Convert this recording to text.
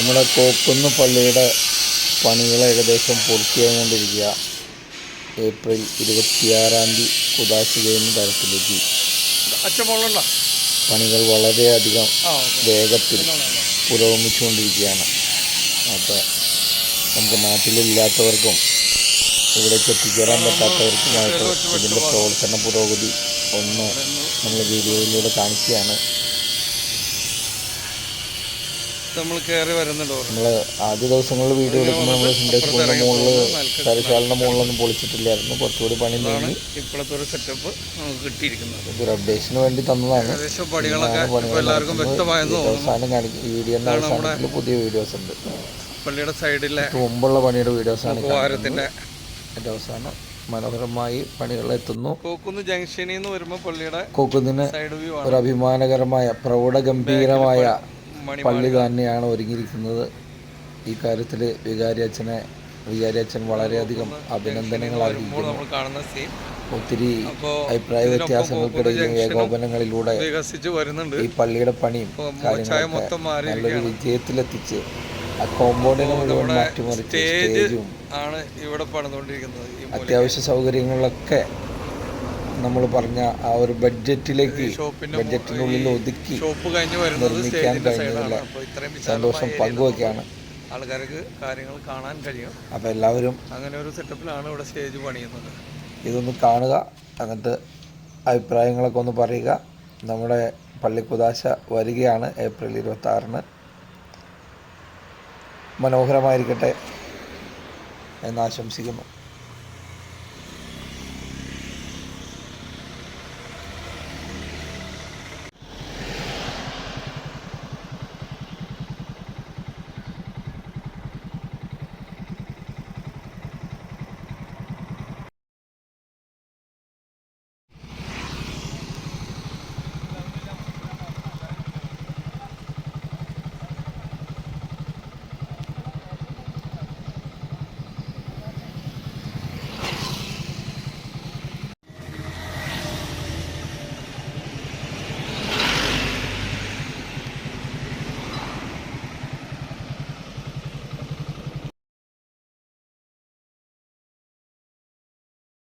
നമ്മുടെ കോക്കുന്ന് പള്ളിയുടെ പണികൾ ഏകദേശം പൂർത്തിയായിക്കൊണ്ടിരിക്കുക. ഏപ്രിൽ 26 കുദാശ ചെയ്യുന്ന തരത്തിലേക്ക് പണികൾ വളരെയധികം വേഗത്തിൽ പുരോഗമിച്ചുകൊണ്ടിരിക്കുകയാണ്. അപ്പോൾ നമുക്ക് നാട്ടിലില്ലാത്തവർക്കും ഇവിടേക്ക് എത്തിച്ചേരാൻ പറ്റാത്തവർക്കുമായിട്ട് ഇതിൻ്റെ പ്രവർത്തന പുരോഗതി ഒന്ന് നമ്മൾ വീഡിയോയിലൂടെ കാണിക്കുകയാണ്. നമ്മൾ കയറി വരുന്നുണ്ടോ? നമ്മൾ ആദ്യ ദിവസങ്ങളിൽ വീഡിയോ എടുക്കുമ്പോൾ നമ്മൾ സിൻഡേഴ്സ് സ്കൂളിൻ്റെ മുകളിൽ തരശാലിൻ്റെ മുകളിലൊന്നും പൊളിച്ചിട്ടില്ലായിരുന്നു. കുറച്ചുകൂടി പണി നീങ്ങി ഇപ്പോഴത്തെ ഒരു സെറ്റപ്പ് നമുക്ക് കിട്ടിയിരിക്കുന്നത്. ഇതൊരു അപ്ഡേഷന് വേണ്ടി തന്നതാണ്. അവസാനം കാണിക്കും വീഡിയോൻ്റെ അവസാനത്തിൽ പുതിയ വീഡിയോസ് ഉണ്ട്. പള്ളിയുടെ സൈഡിലെ മുമ്പുള്ള പണിയുടെ വീഡിയോസാണ് ഏറ്റവും അവസാനം മനോഹരമായി പണികൾ എത്തുന്നു. കോക്കുന്ന് ജംഗ്ഷനിൽ നിന്ന് വരുമ്പോൾ പള്ളിയുടെ കോക്കുന്നിന് ഒരു അഭിമാനകരമായ പ്രൗഢഗംഭീരമായ പള്ളി തന്നെയാണ് ഒരുങ്ങിയിരിക്കുന്നത്. ഈ കാര്യത്തിൽ വികാരി അച്ഛൻ വളരെയധികം അഭിനന്ദനങ്ങൾ അറിയിക്കുന്നു. ഒത്തിരി അഭിപ്രായ വ്യത്യാസങ്ങൾക്കിടയിലും ഏകോപനങ്ങളിലൂടെ ഈ പള്ളിയുടെ പണിയും കാര്യങ്ങളൊക്കെ നല്ലൊരു വിജയത്തിലെത്തിച്ച് ആ കോമ്പൗണ്ടിനെ മുഴുവൻ മാറ്റിമറിച്ച് സ്റ്റേജും അത്യാവശ്യ സൗകര്യങ്ങളൊക്കെ നമ്മൾ പറഞ്ഞ ആ ഒരു ബഡ്ജറ്റിനുള്ളിൽ ഒതുക്കി നിർമ്മിക്കാൻ കഴിഞ്ഞതിൽ സന്തോഷം പങ്കുവയ്ക്കാണ്. ആൾക്കാർക്ക് കാര്യങ്ങൾ കാണാൻ കഴിയും. അപ്പോൾ എല്ലാവരും അങ്ങനെ ഒരു സെറ്റപ്പിലാണ് ഇവിടെ സ്റ്റേജ് പണിയുന്നത്. ഇതൊന്ന് കാണുക, എന്നിട്ട് അഭിപ്രായങ്ങളൊക്കെ ഒന്ന് പറയുക. നമ്മുടെ പള്ളി കുദാശ വരികയാണ് ഏപ്രിൽ 26. മനോഹരമായിരിക്കട്ടെ എന്ന് ആശംസിക്കുന്നു.